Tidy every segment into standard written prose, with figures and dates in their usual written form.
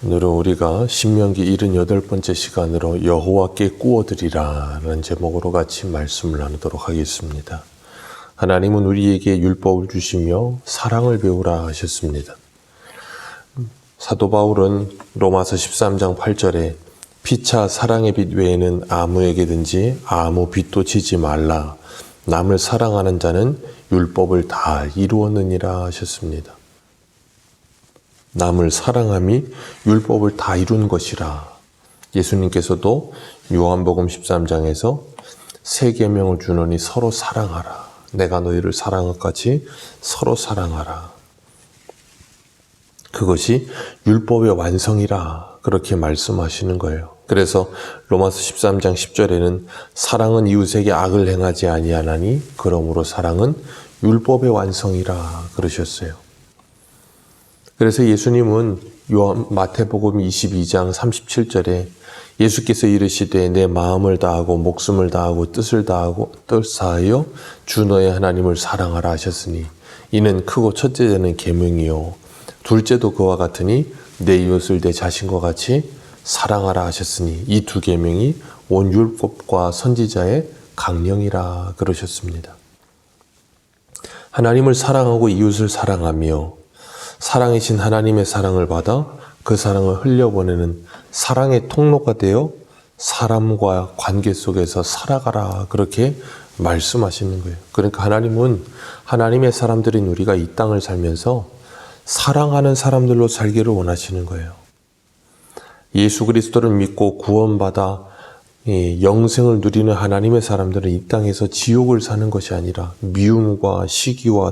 오늘은 우리가 신명기 78번째 시간으로 여호와께 꾸어드리라 라는 제목으로 같이 말씀을 나누도록 하겠습니다. 하나님은 우리에게 율법을 주시며 사랑을 배우라 하셨습니다. 사도 바울은 로마서 13장 8절에 피차 사랑의 빛 외에는 아무에게든지 아무 빚도 지지 말라. 남을 사랑하는 자는 율법을 다 이루었느니라 하셨습니다. 남을 사랑함이 율법을 다 이룬 것이라. 예수님께서도 요한복음 13장에서 세 계명을 주노니 서로 사랑하라. 내가 너희를 사랑한 것 같이 서로 사랑하라. 그것이 율법의 완성이라 그렇게 말씀하시는 거예요. 그래서 로마서 13장 10절에는 사랑은 이웃에게 악을 행하지 아니하나니 그러므로 사랑은 율법의 완성이라 그러셨어요. 그래서 예수님은 마태복음 22장 37절에 예수께서 이르시되 내 마음을 다하고 목숨을 다하고 뜻을 다하여 주 너의 하나님을 사랑하라 하셨으니 이는 크고 첫째는 계명이요 둘째도 그와 같으니 내 이웃을 내 자신과 같이 사랑하라 하셨으니 이 두 계명이 온 율법과 선지자의 강령이라 그러셨습니다. 하나님을 사랑하고 이웃을 사랑하며 사랑이신 하나님의 사랑을 받아 그 사랑을 흘려보내는 사랑의 통로가 되어 사람과 관계 속에서 살아가라 그렇게 말씀하시는 거예요. 그러니까 하나님은 하나님의 사람들인 우리가 이 땅을 살면서 사랑하는 사람들로 살기를 원하시는 거예요. 예수 그리스도를 믿고 구원받아 영생을 누리는 하나님의 사람들은 이 땅에서 지옥을 사는 것이 아니라 미움과 시기와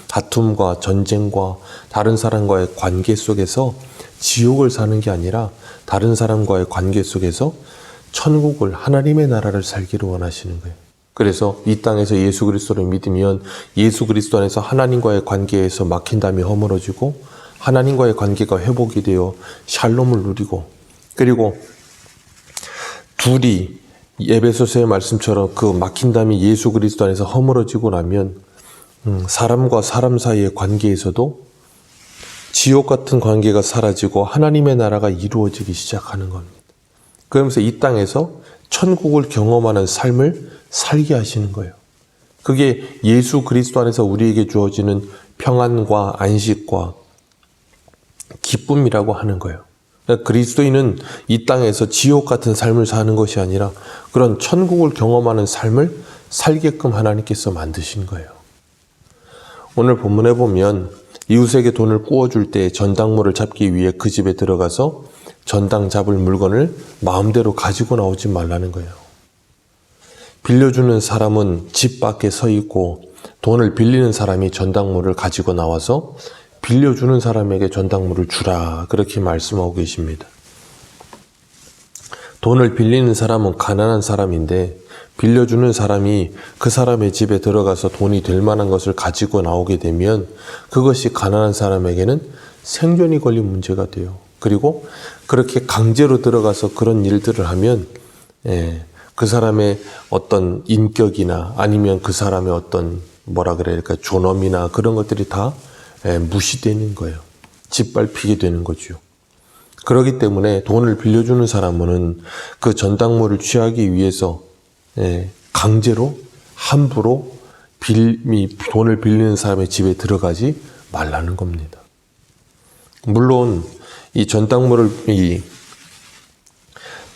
다툼과 전쟁과 다른 사람과의 관계 속에서 지옥을 사는 게 아니라 다른 사람과의 관계 속에서 천국을 하나님의 나라를 살기를 원하시는 거예요. 그래서 이 땅에서 예수 그리스도를 믿으면 예수 그리스도 안에서 하나님과의 관계에서 막힌담이 허물어지고 하나님과의 관계가 회복이 되어 샬롬을 누리고 그리고 둘이 에베소서의 말씀처럼 그 막힌 담이 예수 그리스도 안에서 허물어지고 나면 사람과 사람 사이의 관계에서도 지옥 같은 관계가 사라지고 하나님의 나라가 이루어지기 시작하는 겁니다. 그러면서 이 땅에서 천국을 경험하는 삶을 살게 하시는 거예요. 그게 예수 그리스도 안에서 우리에게 주어지는 평안과 안식과 기쁨이라고 하는 거예요. 그리스도인은 이 땅에서 지옥 같은 삶을 사는 것이 아니라 그런 천국을 경험하는 삶을 살게끔 하나님께서 만드신 거예요. 오늘 본문에 보면 이웃에게 돈을 꾸어줄 때 전당물을 잡기 위해 그 집에 들어가서 전당 잡을 물건을 마음대로 가지고 나오지 말라는 거예요. 빌려주는 사람은 집 밖에 서 있고 돈을 빌리는 사람이 전당물을 가지고 나와서 빌려주는 사람에게 전당물을 주라 그렇게 말씀하고 계십니다. 돈을 빌리는 사람은 가난한 사람인데 빌려주는 사람이 그 사람의 집에 들어가서 돈이 될 만한 것을 가지고 나오게 되면 그것이 가난한 사람에게는 생존이 걸린 문제가 돼요. 그리고 그렇게 강제로 들어가서 그런 일들을 하면 그 사람의 어떤 인격이나 아니면 그 사람의 어떤 존엄이나 그런 것들이 다 무시되는 거예요. 짓밟히게 되는 거죠. 그렇기 때문에 돈을 빌려주는 사람은 그 전당물을 취하기 위해서 강제로 함부로 돈을 빌리는 사람의 집에 들어가지 말라는 겁니다. 물론 이 전당물을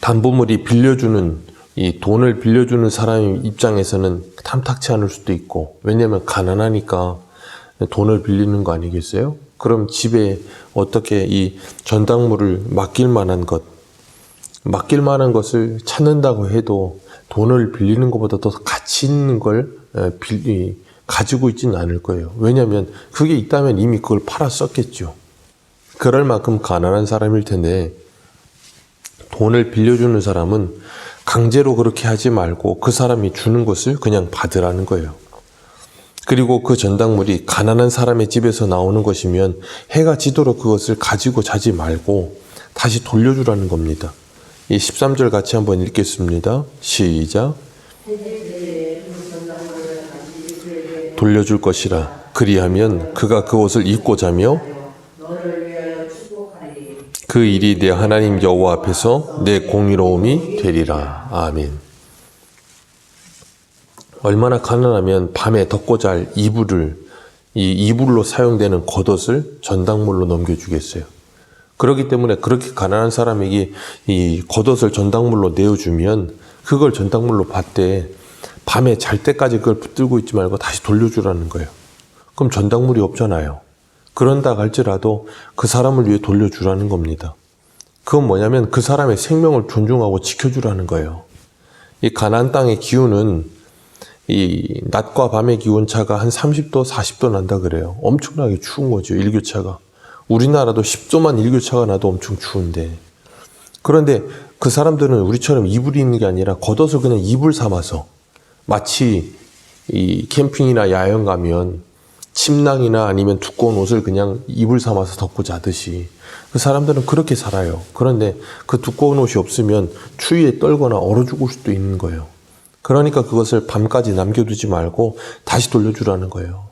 담보물이 빌려주는 이 돈을 빌려주는 사람의 입장에서는 탐탁치 않을 수도 있고 왜냐하면 가난하니까 돈을 빌리는 거 아니겠어요? 그럼 집에 어떻게 이 전당물을 맡길 만한 것을 찾는다고 해도 돈을 빌리는 것보다 더 가치 있는 걸 가지고 있지는 않을 거예요. 왜냐하면 그게 있다면 이미 그걸 팔아 썼겠죠. 그럴 만큼 가난한 사람일 텐데 돈을 빌려주는 사람은 강제로 그렇게 하지 말고 그 사람이 주는 것을 그냥 받으라는 거예요. 그리고 그 전당물이 가난한 사람의 집에서 나오는 것이면 해가 지도록 그것을 가지고 자지 말고 다시 돌려주라는 겁니다. 이 13절 같이 한번 읽겠습니다. 시작. 돌려줄 것이라. 그리하면 그가 그 옷을 입고 자며 그 일이 내 하나님 여호와 앞에서 내 공의로움이 되리라. 아멘. 얼마나 가난하면 밤에 덮고 잘 이불로 사용되는 겉옷을 전당물로 넘겨주겠어요. 그렇기 때문에 그렇게 가난한 사람에게 이 겉옷을 전당물로 내어주면 그걸 전당물로 받되 밤에 잘 때까지 그걸 붙들고 있지 말고 다시 돌려주라는 거예요. 그럼 전당물이 없잖아요. 그런다 할지라도 그 사람을 위해 돌려주라는 겁니다. 그건 뭐냐면 그 사람의 생명을 존중하고 지켜주라는 거예요. 이 가나안 땅의 기온은 이 낮과 밤의 기온차가 한 30도, 40도 난다 그래요. 엄청나게 추운 거죠, 일교차가. 우리나라도 10도만 일교차가 나도 엄청 추운데. 그런데 그 사람들은 우리처럼 이불이 있는 게 아니라 겉옷을 그냥 이불 삼아서 마치 이 캠핑이나 야영 가면 침낭이나 아니면 두꺼운 옷을 그냥 이불 삼아서 덮고 자듯이 그 사람들은 그렇게 살아요. 그런데 그 두꺼운 옷이 없으면 추위에 떨거나 얼어 죽을 수도 있는 거예요. 그러니까 그것을 밤까지 남겨두지 말고 다시 돌려주라는 거예요.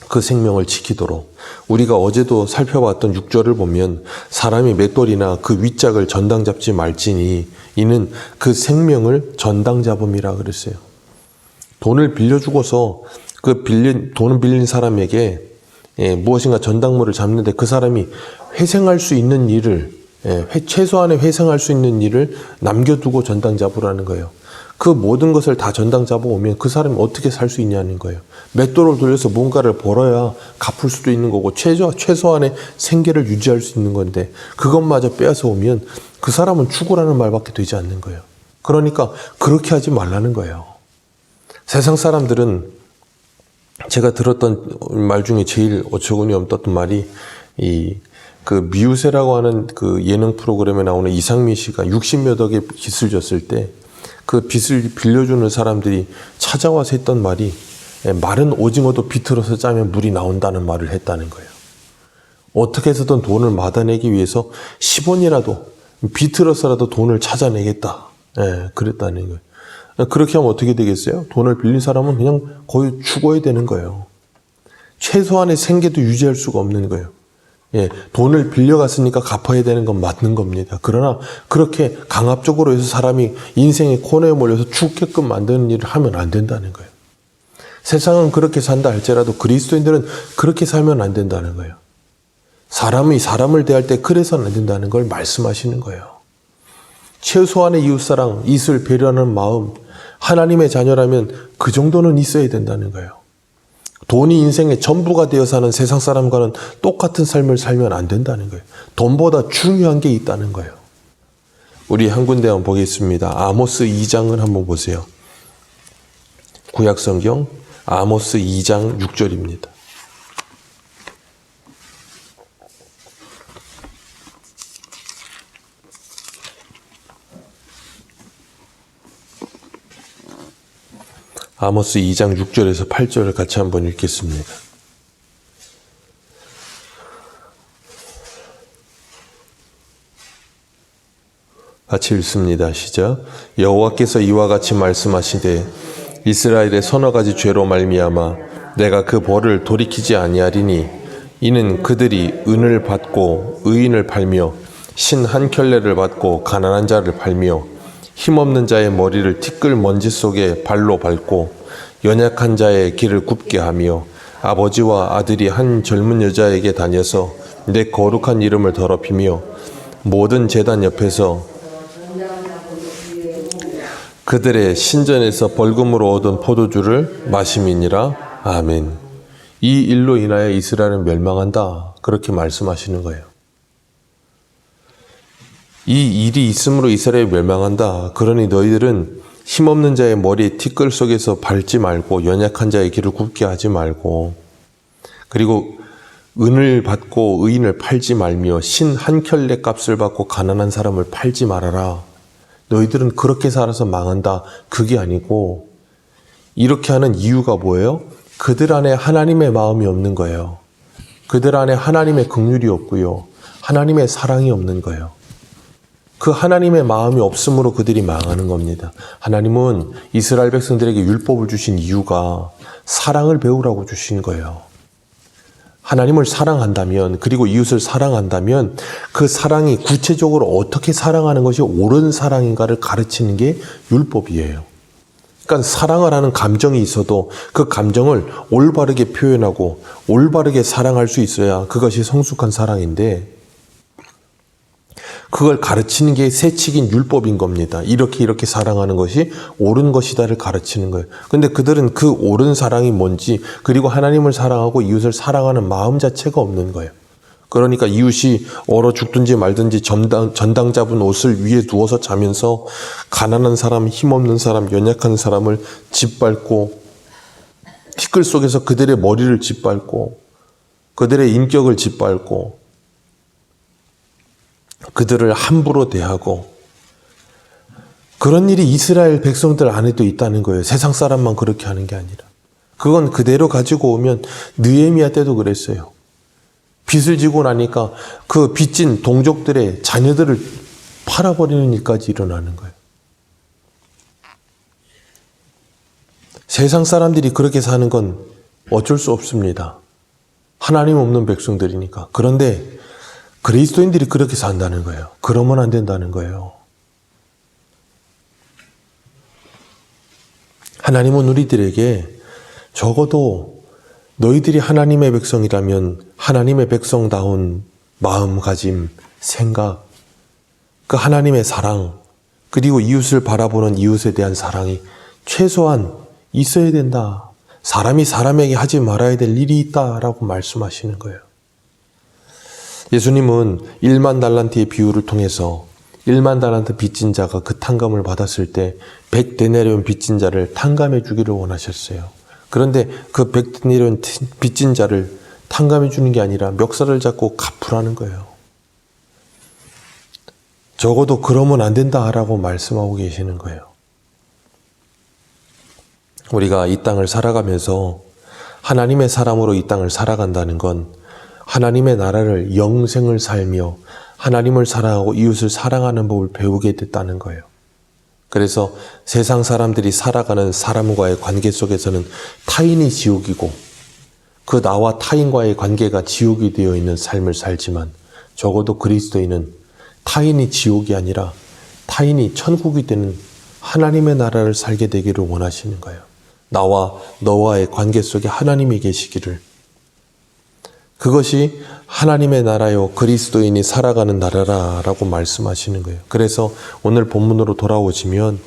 그 생명을 지키도록. 우리가 어제도 살펴봤던 6절을 보면 사람이 맷돌이나 그 윗짝을 전당 잡지 말지니 이는 그 생명을 전당 잡음이라 그랬어요. 돈을 빌려주고서 돈을 빌린 사람에게 무엇인가 전당물을 잡는데 그 사람이 회생할 수 있는 일을, 최소한의 회생할 수 있는 일을 남겨두고 전당 잡으라는 거예요. 그 모든 것을 다 전당 잡아오면 그 사람이 어떻게 살 수 있냐는 거예요. 맷돌을 돌려서 뭔가를 벌어야 갚을 수도 있는 거고 최소한의 생계를 유지할 수 있는 건데 그것마저 빼앗아 오면 그 사람은 죽으라는 말밖에 되지 않는 거예요. 그러니까 그렇게 하지 말라는 거예요. 세상 사람들은 제가 들었던 말 중에 제일 어처구니 없었던 말이 그 미우새라고 하는 그 예능 프로그램에 나오는 이상민 씨가 60몇 억의 빚을 졌을 때 그 빚을 빌려주는 사람들이 찾아와서 했던 말이 마른 오징어도 비틀어서 짜면 물이 나온다는 말을 했다는 거예요. 어떻게 해서든 돈을 받아내기 위해서 10원이라도 비틀어서라도 돈을 찾아내겠다. 그랬다는 거예요. 그렇게 하면 어떻게 되겠어요? 돈을 빌린 사람은 그냥 거의 죽어야 되는 거예요. 최소한의 생계도 유지할 수가 없는 거예요. 돈을 빌려갔으니까 갚아야 되는 건 맞는 겁니다. 그러나 그렇게 강압적으로 해서 사람이 인생의 코너에 몰려서 죽게끔 만드는 일을 하면 안 된다는 거예요. 세상은 그렇게 산다 할지라도 그리스도인들은 그렇게 살면 안 된다는 거예요. 사람이 사람을 대할 때 그래서는 안 된다는 걸 말씀하시는 거예요. 최소한의 이웃사랑, 이웃을 배려하는 마음, 하나님의 자녀라면 그 정도는 있어야 된다는 거예요. 돈이 인생의 전부가 되어 사는 세상 사람과는 똑같은 삶을 살면 안 된다는 거예요. 돈보다 중요한 게 있다는 거예요. 우리 한 군데 한번 보겠습니다. 아모스 2장을 한번 보세요. 구약성경 아모스 2장 6절입니다. 아모스 2장 6절에서 8절을 같이 한번 읽겠습니다. 같이 읽습니다. 시작. 여호와께서 이와 같이 말씀하시되 이스라엘의 서너 가지 죄로 말미암아 내가 그 벌을 돌이키지 아니하리니 이는 그들이 은을 받고 의인을 팔며 신 한 켤레를 받고 가난한 자를 팔며 힘없는 자의 머리를 티끌 먼지 속에 발로 밟고 연약한 자의 길을 굽게 하며 아버지와 아들이 한 젊은 여자에게 다녀서 내 거룩한 이름을 더럽히며 모든 제단 옆에서 그들의 신전에서 벌금으로 얻은 포도주를 마심이니라. 아멘. 이 일로 인하여 이스라엘은 멸망한다. 그렇게 말씀하시는 거예요. 이 일이 있음으로 이스라엘이 멸망한다. 그러니 너희들은 힘없는 자의 머리에 티끌 속에서 밟지 말고 연약한 자의 길을 굽게 하지 말고 그리고 은을 받고 의인을 팔지 말며 신 한 켤레 값을 받고 가난한 사람을 팔지 말아라. 너희들은 그렇게 살아서 망한다. 그게 아니고 이렇게 하는 이유가 뭐예요? 그들 안에 하나님의 마음이 없는 거예요. 그들 안에 하나님의 긍휼이 없고요. 하나님의 사랑이 없는 거예요. 그 하나님의 마음이 없으므로 그들이 망하는 겁니다. 하나님은 이스라엘 백성들에게 율법을 주신 이유가 사랑을 배우라고 주신 거예요. 하나님을 사랑한다면, 그리고 이웃을 사랑한다면 그 사랑이 구체적으로 어떻게 사랑하는 것이 옳은 사랑인가를 가르치는 게 율법이에요. 그러니까 사랑을 하는 감정이 있어도 그 감정을 올바르게 표현하고 올바르게 사랑할 수 있어야 그것이 성숙한 사랑인데, 그걸 가르치는 게 세칙인 율법인 겁니다. 이렇게 사랑하는 것이 옳은 것이다를 가르치는 거예요. 근데 그들은 그 옳은 사랑이 뭔지, 그리고 하나님을 사랑하고 이웃을 사랑하는 마음 자체가 없는 거예요. 그러니까 이웃이 얼어 죽든지 말든지 전당 잡은 옷을 위에 누워서 자면서 가난한 사람, 힘없는 사람, 연약한 사람을 짓밟고, 티끌 속에서 그들의 머리를 짓밟고, 그들의 인격을 짓밟고, 그들을 함부로 대하고, 그런 일이 이스라엘 백성들 안에도 있다는 거예요. 세상 사람만 그렇게 하는 게 아니라. 그건 그대로 가지고 오면 느헤미야 때도 그랬어요. 빚을 지고 나니까 그 빚진 동족들의 자녀들을 팔아버리는 일까지 일어나는 거예요. 세상 사람들이 그렇게 사는 건 어쩔 수 없습니다. 하나님 없는 백성들이니까. 그런데 그리스도인들이 그렇게 산다는 거예요. 그러면 안 된다는 거예요. 하나님은 우리들에게 적어도 너희들이 하나님의 백성이라면 하나님의 백성다운 마음가짐, 생각, 그 하나님의 사랑, 그리고 이웃을 바라보는 이웃에 대한 사랑이 최소한 있어야 된다. 사람이 사람에게 하지 말아야 될 일이 있다라고 말씀하시는 거예요. 예수님은 1만 달란트의 비유를 통해서 1만 달란트 빚진 자가 그 탕감을 받았을 때 100데나리온 빚진 자를 탕감해 주기를 원하셨어요. 그런데 그 100데나리온 빚진 자를 탕감해 주는 게 아니라 멱살을 잡고 갚으라는 거예요. 적어도 그러면 안 된다라고 말씀하고 계시는 거예요. 우리가 이 땅을 살아가면서 하나님의 사람으로 이 땅을 살아간다는 건 하나님의 나라를 영생을 살며 하나님을 사랑하고 이웃을 사랑하는 법을 배우게 됐다는 거예요. 그래서 세상 사람들이 살아가는 사람과의 관계 속에서는 타인이 지옥이고 그 나와 타인과의 관계가 지옥이 되어 있는 삶을 살지만, 적어도 그리스도인은 타인이 지옥이 아니라 타인이 천국이 되는 하나님의 나라를 살게 되기를 원하시는 거예요. 나와 너와의 관계 속에 하나님이 계시기를. 그것이 하나님의 나라요 그리스도인이 살아가는 나라라고 말씀하시는 거예요. 그래서 오늘 본문으로 돌아오시면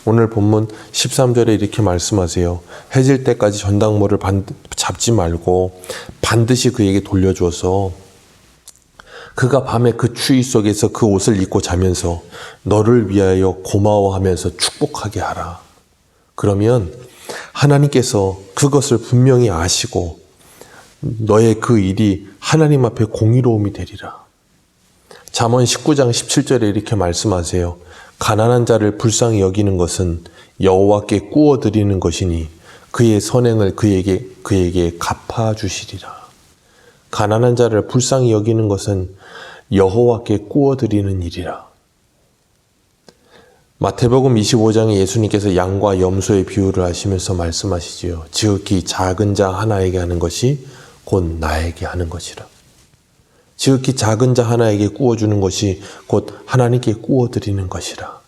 오늘 본문 13절에 이렇게 말씀하세요. 해질 때까지 전당모를 잡지 말고 반드시 그에게 돌려줘서 그가 밤에 그 추위 속에서 그 옷을 입고 자면서 너를 위하여 고마워하면서 축복하게 하라. 그러면 하나님께서 그것을 분명히 아시고 너의 그 일이 하나님 앞에 공의로움이 되리라. 잠언 19장 17절에 이렇게 말씀하세요. 가난한 자를 불쌍히 여기는 것은 여호와께 꾸어드리는 것이니 그의 선행을 그에게 갚아주시리라. 가난한 자를 불쌍히 여기는 것은 여호와께 꾸어드리는 일이라. 마태복음 25장에 예수님께서 양과 염소의 비유를 하시면서 말씀하시지요. 지극히 작은 자 하나에게 하는 것이 곧 나에게 하는 것이라. 지극히 작은 자 하나에게 꾸어주는 것이 곧 하나님께 꾸어드리는 것이라.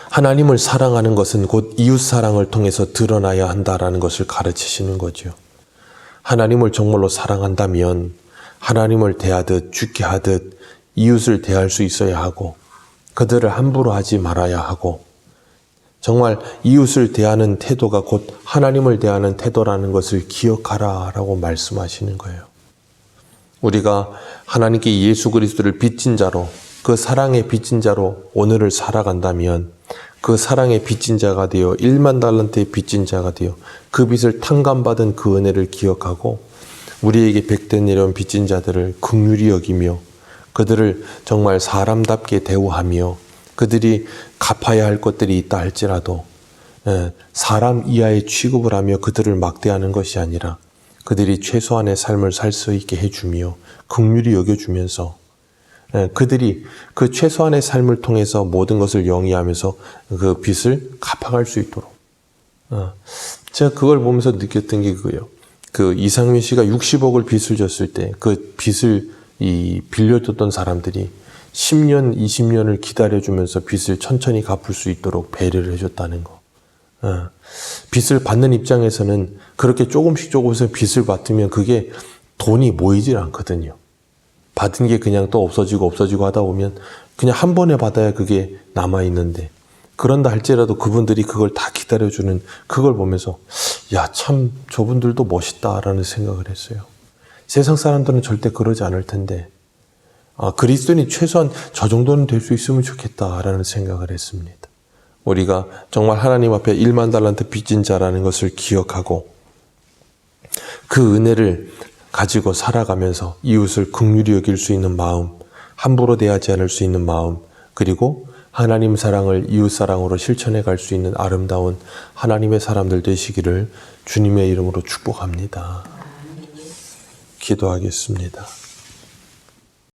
하나님을 사랑하는 것은 곧 이웃 사랑을 통해서 드러나야 한다라는 것을 가르치시는 거죠. 하나님을 정말로 사랑한다면 하나님을 대하듯 죽게 하듯 이웃을 대할 수 있어야 하고, 그들을 함부로 하지 말아야 하고, 정말 이웃을 대하는 태도가 곧 하나님을 대하는 태도라는 것을 기억하라 라고 말씀하시는 거예요. 우리가 하나님께 예수 그리스도를 빚진 자로, 그 사랑의 빚진 자로 오늘을 살아간다면 그 사랑의 빚진 자가 되어 1만 달란트의 빚진 자가 되어 그 빚을 탕감받은 그 은혜를 기억하고 우리에게 100데나리온 빚진 자들을 긍휼히 여기며 그들을 정말 사람답게 대우하며 그들이 갚아야 할 것들이 있다 할지라도 사람 이하의 취급을 하며 그들을 막대하는 것이 아니라 그들이 최소한의 삶을 살 수 있게 해주며 긍휼히 여겨주면서 그들이 그 최소한의 삶을 통해서 모든 것을 영위하면서 그 빚을 갚아갈 수 있도록. 제가 그걸 보면서 느꼈던 게 그거예요. 그 이상민 씨가 60억을 빚을 졌을 때 그 빚을 빌려줬던 사람들이 10년, 20년을 기다려주면서 빚을 천천히 갚을 수 있도록 배려를 해줬다는 거. 빚을 받는 입장에서는 그렇게 조금씩 빚을 받으면 그게 돈이 모이질 않거든요. 받은 게 그냥 또 없어지고 하다 보면 그냥 한 번에 받아야 그게 남아있는데, 그런다 할지라도 그분들이 그걸 다 기다려주는 그걸 보면서 야, 참 저분들도 멋있다라는 생각을 했어요. 세상 사람들은 절대 그러지 않을 텐데 그리스도인이 최소한 저 정도는 될 수 있으면 좋겠다라는 생각을 했습니다. 우리가 정말 하나님 앞에 1만 달란트 빚진 자라는 것을 기억하고 그 은혜를 가지고 살아가면서 이웃을 긍휼히 여길 수 있는 마음, 함부로 대하지 않을 수 있는 마음, 그리고 하나님 사랑을 이웃 사랑으로 실천해 갈 수 있는 아름다운 하나님의 사람들 되시기를 주님의 이름으로 축복합니다. 기도하겠습니다.